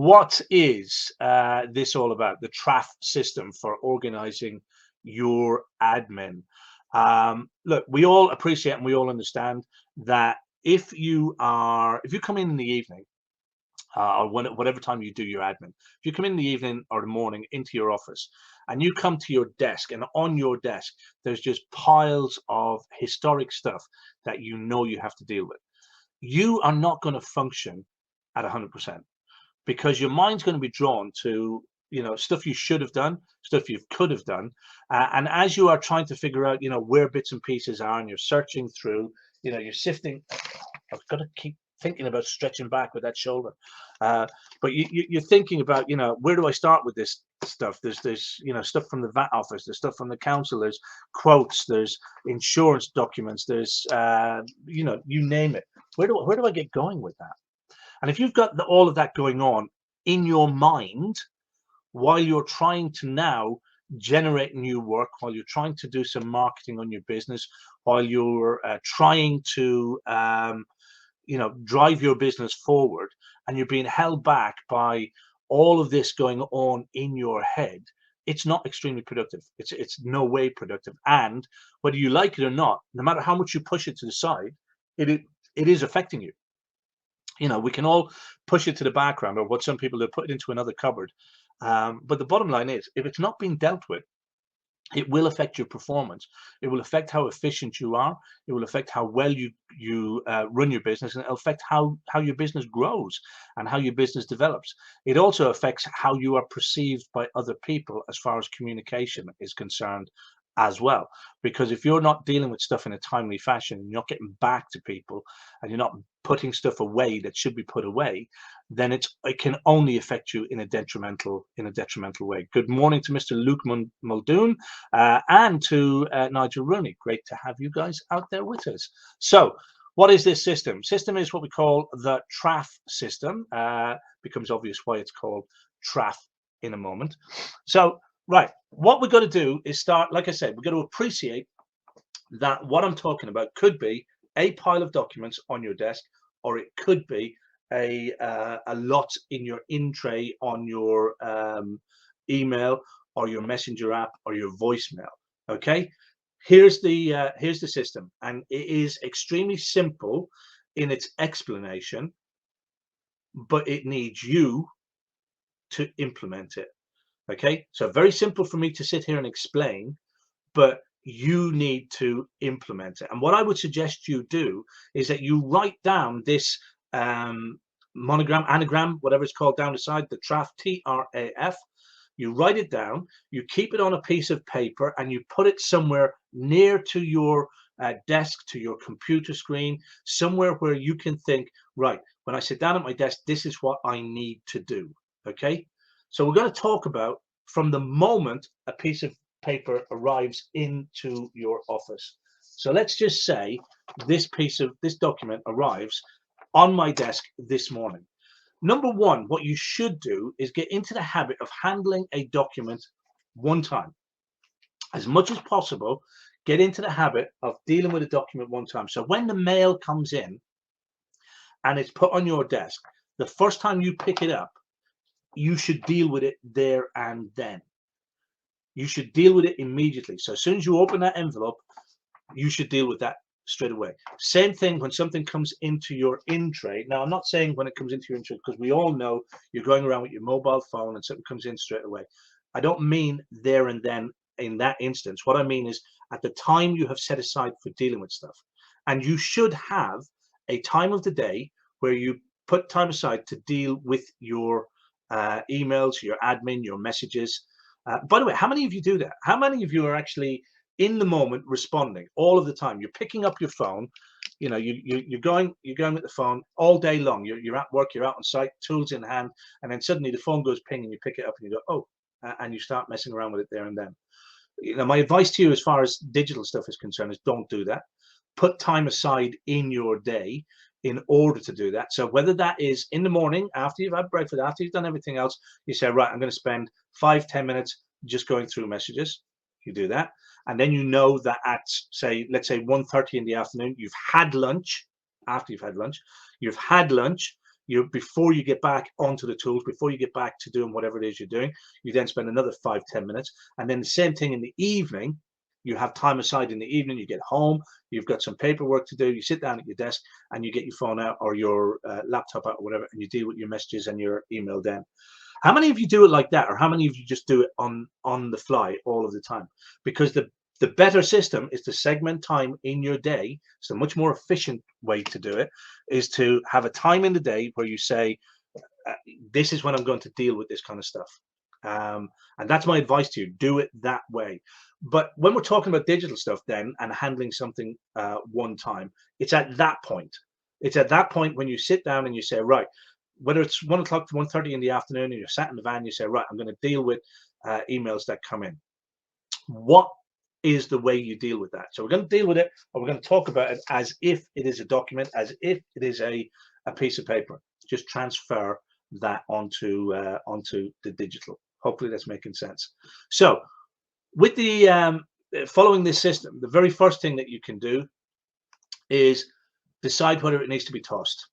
what is this all about? The T.R.A.F system for organizing your admin. Look, we all appreciate and we all understand that if you come in the evening, or whatever time you do your admin, if you come in the evening or the morning into your office and you come to your desk, and on your desk there's just piles of historic stuff that you have to deal with, you are not going to function at 100%, because your mind's going to be drawn to stuff you should have done, stuff you could have done, and as you are trying to figure out where bits and pieces are, and you're searching through, you're sifting. I've got to keep thinking about stretching back with that shoulder, but you're thinking about where do I start with this stuff. There's stuff from the VAT office, there's stuff from the council, there's quotes, there's insurance documents, there's you name it. Where do I get going with that? And if you've got all of that going on in your mind while you're trying to now generate new work, while you're trying to do some marketing on your business, while you're trying to drive your business forward, and you're being held back by all of this going on in your head, it's not extremely productive. It's no way productive. And whether you like it or not, no matter how much you push it to the side, it is affecting you. We can all push it to the background, or what some people do, put it into another cupboard. But the bottom line is, if it's not being dealt with, it will affect your performance. It will affect how efficient you are. It will affect how well you run your business, and it'll affect how your business grows and how your business develops. It also affects how you are perceived by other people as far as communication is concerned as well. Because if you're not dealing with stuff in a timely fashion, and you're not getting back to people, and you're not putting stuff away that should be put away, then it can only affect you in a detrimental way. Good morning to Mr. Luke Muldoon and to Nigel Rooney. Great to have you guys out there with us. So what is this system? System is what we call the T.R.A.F system. Becomes obvious why it's called T.R.A.F in a moment. So right, what we're going to do is start, like I said, we're going to appreciate that what I'm talking about could be a pile of documents on your desk, or it could be a lot in your in tray on your email or your messenger app or your voicemail. Okay, here's the system, and it is extremely simple in its explanation, but it needs you to implement it. Okay, so very simple for me to sit here and explain, but you need to implement it. And what I would suggest you do is that you write down this monogram, anagram, whatever it's called, down the side, the T.R.A.F, T.R.A.F. You write it down, you keep it on a piece of paper, and you put it somewhere near to your desk, to your computer screen, somewhere where you can think, right, when I sit down at my desk, this is what I need to do. Okay, so we're going to talk about from the moment a piece of paper arrives into your office. So let's just say this document arrives on my desk this morning. Number one, what you should do is get into the habit of handling a document one time. As much as possible, get into the habit of dealing with a document one time. So when the mail comes in and it's put on your desk, the first time you pick it up, you should deal with it there and then. You should deal with it immediately. So as soon as you open that envelope, you should deal with that straight away. Same thing when something comes into your in tray. Now, I'm not saying when it comes into your in tray, because we all know you're going around with your mobile phone and something comes in straight away. I don't mean there and then in that instance. What I mean is at the time you have set aside for dealing with stuff. And you should have a time of the day where you put time aside to deal with your emails, your admin, your messages. By the way, how many of you do that? How many of you are actually in the moment responding all of the time? You're picking up your phone, you're going with the phone all day long. You're at work, you're out on site, tools in hand, and then suddenly the phone goes ping and you pick it up and you go, oh, and you start messing around with it there and then. My advice to you as far as digital stuff is concerned is don't do that. Put time aside in your day in order to do that. So whether that is in the morning, after you've had breakfast, after you've done everything else, you say, right, I'm going to spend 5-10 minutes just going through messages. You do that. And then you know that at, let's say 1:30 in the afternoon, you've had lunch. After you've had lunch, You, before you get back onto the tools, before you get back to doing whatever it is you're doing, you then spend another 5-10 minutes, and then the same thing in the evening. You have time aside in the evening. You get home, you've got some paperwork to do. You sit down at your desk and you get your phone out or your laptop out or whatever, and you deal with your messages and your email then. How many of you do it like that, or how many of you just do it on the fly all of the time? Because the better system is to segment time in your day. So a much more efficient way to do it is to have a time in the day where you say, this is when I'm going to deal with this kind of stuff. And that's my advice to you. Do it that way. But when we're talking about digital stuff then and handling something one time, it's at that point. It's at that point when you sit down and you say, right, whether it's 1 o'clock to 1:30 in the afternoon and you're sat in the van, you say, right, I'm going to deal with emails that come in. What is the way you deal with that? So we're going to deal with it, or we're going to talk about it as if it is a document, as if it is a piece of paper. Just transfer that onto the digital. Hopefully that's making sense. So with the following this system, the very first thing that you can do is decide whether it needs to be tossed.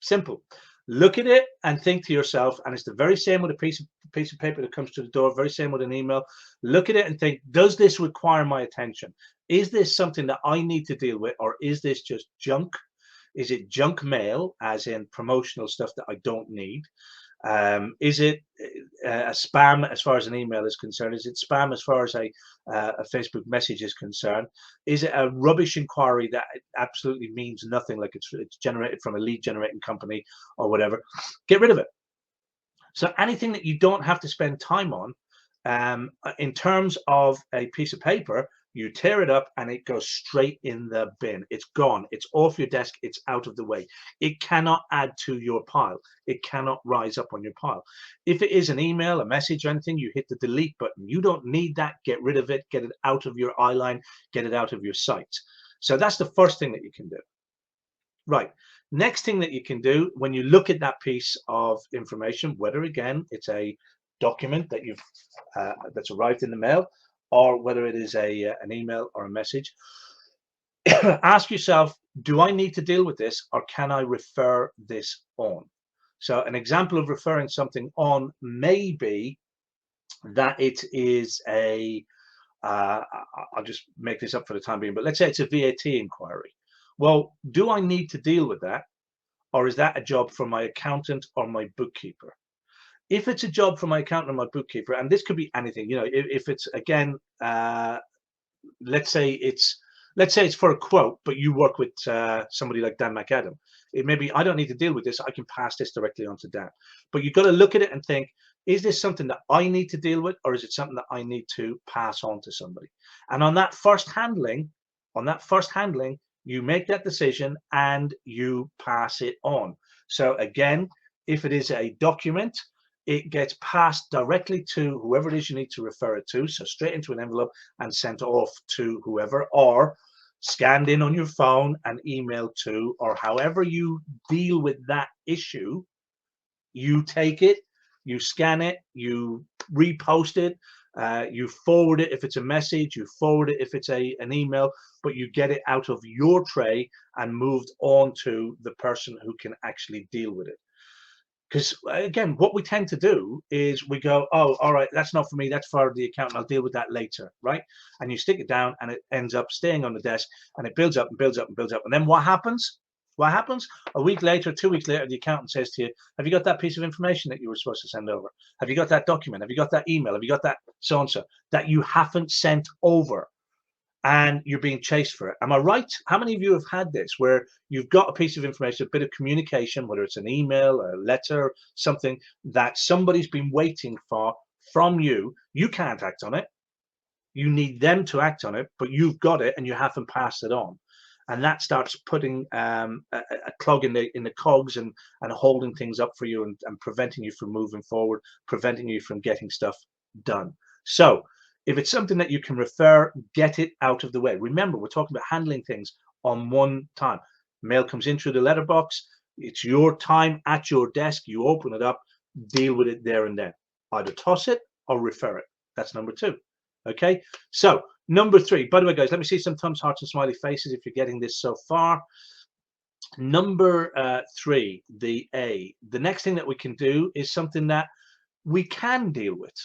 Simple. Look at it and think to yourself, and it's the very same with a piece of paper that comes to the door, very same with an email. Look at it and think, does this require my attention? Is this something that I need to deal with, or is this just junk? Is it junk mail, as in promotional stuff that I don't need? Is it a spam as far as an email is concerned? Is it spam as far as a Facebook message is concerned? Is it a rubbish inquiry that absolutely means nothing, like it's generated from a lead generating company or whatever? Get rid of it. So anything that you don't have to spend time on, in terms of a piece of paper, you tear it up and it goes straight in the bin. It's gone. It's off your desk. It's out of the way. It cannot add to your pile. It cannot rise up on your pile. If it is an email, a message, or anything, you hit the delete button. You don't need that. Get rid of it. Get it out of your eye line. Get it out of your sight. So that's the first thing that you can do. Right. Next thing that you can do when you look at that piece of information, whether again it's a document that you've that's arrived in the mail, or whether it is an email or a message, ask yourself, do I need to deal with this, or can I refer this on? So an example of referring something on may be that it is a I'll just make this up for the time being, but let's say it's a VAT inquiry. Well, do I need to deal with that, or is that a job for my accountant or my bookkeeper? If it's a job for my accountant or my bookkeeper, and this could be anything, you know, if it's again, let's say it's for a quote, but you work with somebody like Dan McAdam. It may be, I don't need to deal with this. I can pass this directly on to Dan. But you've got to look at it and think, is this something that I need to deal with, or is it something that I need to pass on to somebody? And on that first handling, you make that decision and you pass it on. So again, if it is a document, it gets passed directly to whoever it is you need to refer it to. So straight into an envelope and sent off to whoever, or scanned in on your phone and emailed to, or however you deal with that issue. You take it, you scan it, you repost it, you forward it if it's a message, you forward it if it's an email, but you get it out of your tray and moved on to the person who can actually deal with it. Because again, what we tend to do is we go, oh, all right, that's not for me, that's for the accountant, I'll deal with that later, right? And you stick it down and it ends up staying on the desk, and it builds up and builds up and builds up. And then what happens? What happens? A week later, 2 weeks later, the accountant says to you, have you got that piece of information that you were supposed to send over? Have you got that document? Have you got that email? Have you got that so-and-so that you haven't sent over? And you're being chased for it. Am I right? How many of you have had this where you've got a piece of information, a bit of communication, whether it's an email, a letter, something that somebody's been waiting for from you? You can't act on it. You need them to act on it, but you've got it and you haven't passed it on. And that starts putting a clog in the cogs and holding things up for you and preventing you from moving forward, preventing you from getting stuff done. So if it's something that you can refer, get it out of the way. Remember, we're talking about handling things on one time. Mail comes in through the letterbox. It's your time at your desk. You open it up, deal with it there and then. Either toss it or refer it. That's number 2. Okay. So number 3, by the way, guys, let me see some thumbs, hearts, and smiley faces if you're getting this so far. Number 3, the A. The next thing that we can do is something that we can deal with.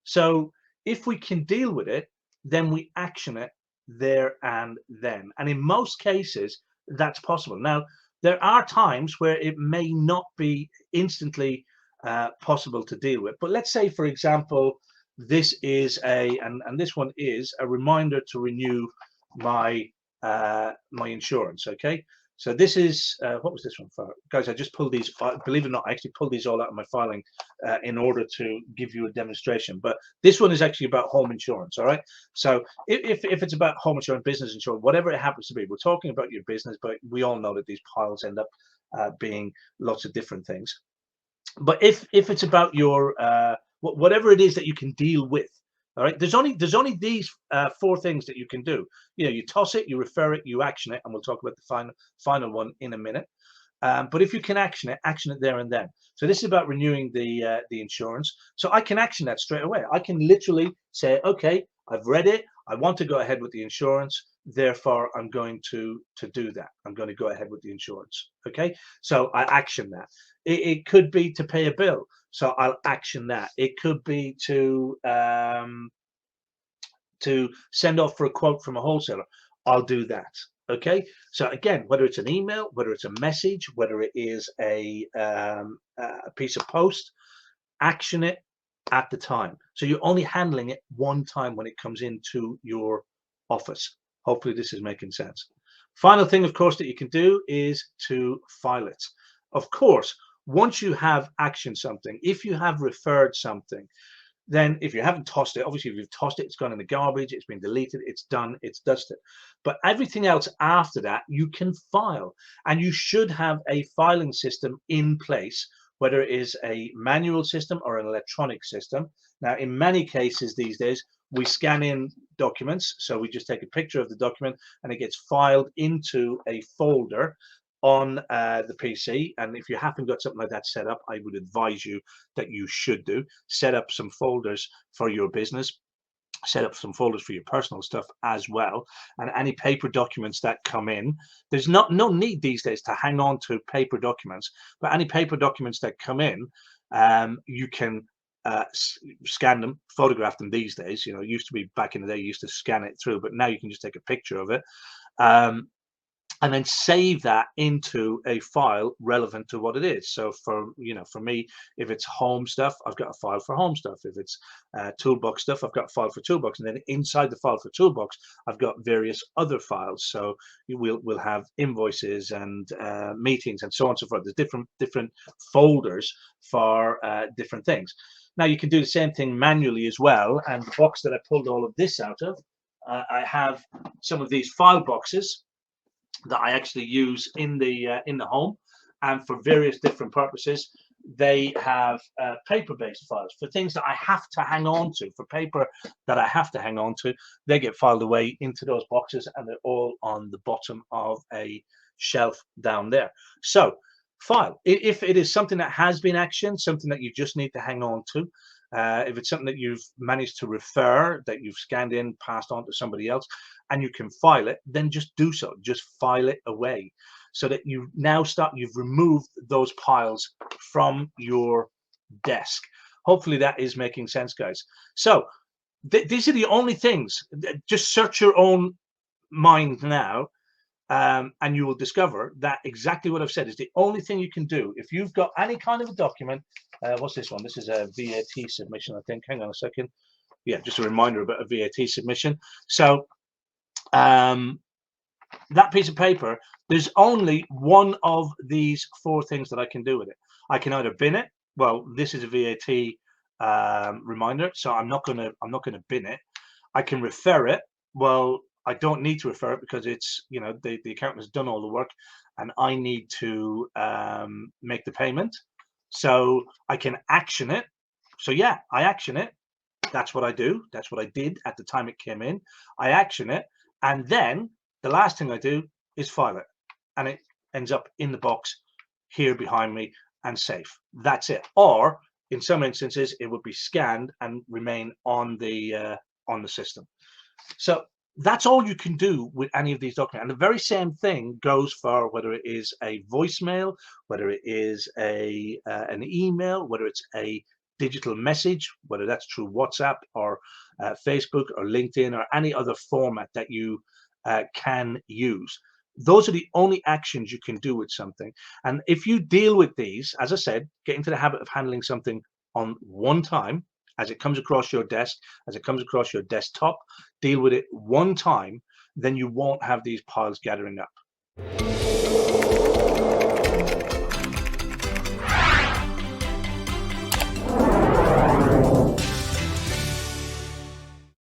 So if we can deal with it, then we action it there and then. And in most cases, that's possible. Now, there are times where it may not be instantly possible to deal with. But let's say, for example, this is and this one is a reminder to renew my my insurance. Okay. So this is what was this one for, guys? I just pulled these. Believe it or not, I actually pulled these all out of my filing in order to give you a demonstration. But this one is actually about home insurance. All right. So if it's about home insurance, business insurance, whatever it happens to be, we're talking about your business, but we all know that these piles end up being lots of different things. But if it's about your whatever it is that you can deal with, all right, there's only these 4 things that you can do. You know, you toss it, you refer it, you action it, and we'll talk about the final one in a minute. But if you can action it there and then. So this is about renewing the insurance. So I can action that straight away. I can literally say, okay, I've read it. I want to go ahead with the insurance. Therefore, I'm going to do that. I'm going to go ahead with the insurance. Okay. So I action that. It could be to pay a bill. So I'll action that. It could be to send off for a quote from a wholesaler. I'll do that. Okay. So again, whether it's an email, whether it's a message, whether it is a piece of post, action it at the time. So you're only handling it one time when it comes into your office. Hopefully this is making sense. Final thing, of course, that you can do is to file it. Of course, once you have actioned something, if you have referred something, then if you haven't tossed it, obviously if you've tossed it, it's gone in the garbage, it's been deleted, it's done, it's dusted. But everything else after that, you can file, and you should have a filing system in place, whether it is a manual system or an electronic system. Now, in many cases these days, we scan in documents. So we just take a picture of the document and it gets filed into a folder on the PC. And if you haven't got something like that set up, I would advise you that you should set up some folders for your business, set up some folders for your personal stuff as well. And any paper documents that come in, there's no need these days to hang on to paper documents, but any paper documents that come in, you can scan them, photograph them these days. You know, it used to be back in the day, you used to scan it through, but now you can just take a picture of it. And then save that into a file relevant to what it is. So for me, if it's home stuff, I've got a file for home stuff. If it's toolbox stuff, I've got a file for toolbox. And then inside the file for toolbox, I've got various other files. So we'll have invoices and meetings and so on and so forth. There's different folders for different things. Now you can do the same thing manually as well. And the box that I pulled all of this out of, I have some of these file boxes that I actually use in the home, and for various different purposes. They have paper-based files for things that I have to hang on to, for paper that I have to hang on to. They get filed away into those boxes, and they're all on the bottom of a shelf down there. So file, if it is something that has been actioned, something that you just need to hang on to, if it's something that you've managed to refer, that you've scanned in, passed on to somebody else, and you can file it, then just do so. Just file it away, so that you now you've removed those piles from your desk. Hopefully that is making sense, guys. So these are the only things. Just search your own mind now, and you will discover that exactly what I've said is the only thing you can do. If you've got any kind of a document, what's this one? This is a VAT submission, I think. Hang on a second. Yeah, just a reminder about a VAT submission. So that piece of paper, there's only one of these 4 things that I can do with it. I can either bin it. Well, this is a VAT reminder, so I'm not gonna bin it. I can refer it. Well, I don't need to refer it because it's, you know, the accountant has done all the work and I need to make the payment. So I can action it. So yeah, I action it. That's what I do. That's what I did at the time it came in. I action it. And then the last thing I do is file it. And it ends up in the box here behind me and safe. That's it. Or in some instances, it would be scanned and remain on the system. So That's all you can do with any of these documents. And the very same thing goes for whether it is a voicemail, whether it is a an email, whether it's a digital message, whether that's through WhatsApp or Facebook or LinkedIn or any other format that you can use. Those are the only actions you can do with something. And if you deal with these, as I said, get into the habit of handling something on one time as it comes across your desk, as it comes across your desktop, deal with it one time, then you won't have these piles gathering up.